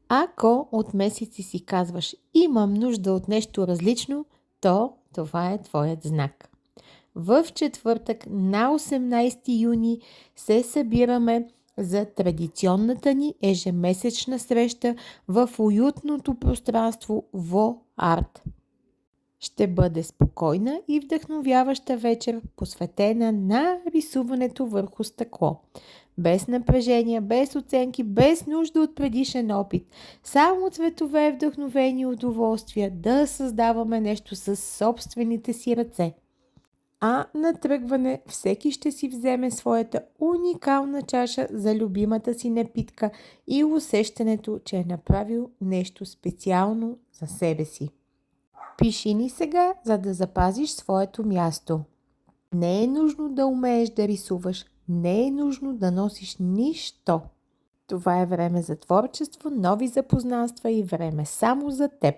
Ако от месеци си казваш имам нужда от нещо различно, то това е твоят знак. В четвъртък на 18 юни се събираме за традиционната ни ежемесечна среща в уютното пространство ВО-Арт. Ще бъде спокойна и вдъхновяваща вечер, посветена на рисуването върху стъкло. Без напрежение, без оценки, без нужда от предишен опит. Само цветове, вдъхновени и удоволствия да създаваме нещо със собствените си ръце. А на тръгване всеки ще си вземе своята уникална чаша за любимата си напитка и усещането, че е направил нещо специално за себе си. Пиши ни сега, за да запазиш своето място. Не е нужно да умееш да рисуваш, не е нужно да носиш нищо. Това е време за творчество, нови запознанства и време само за теб.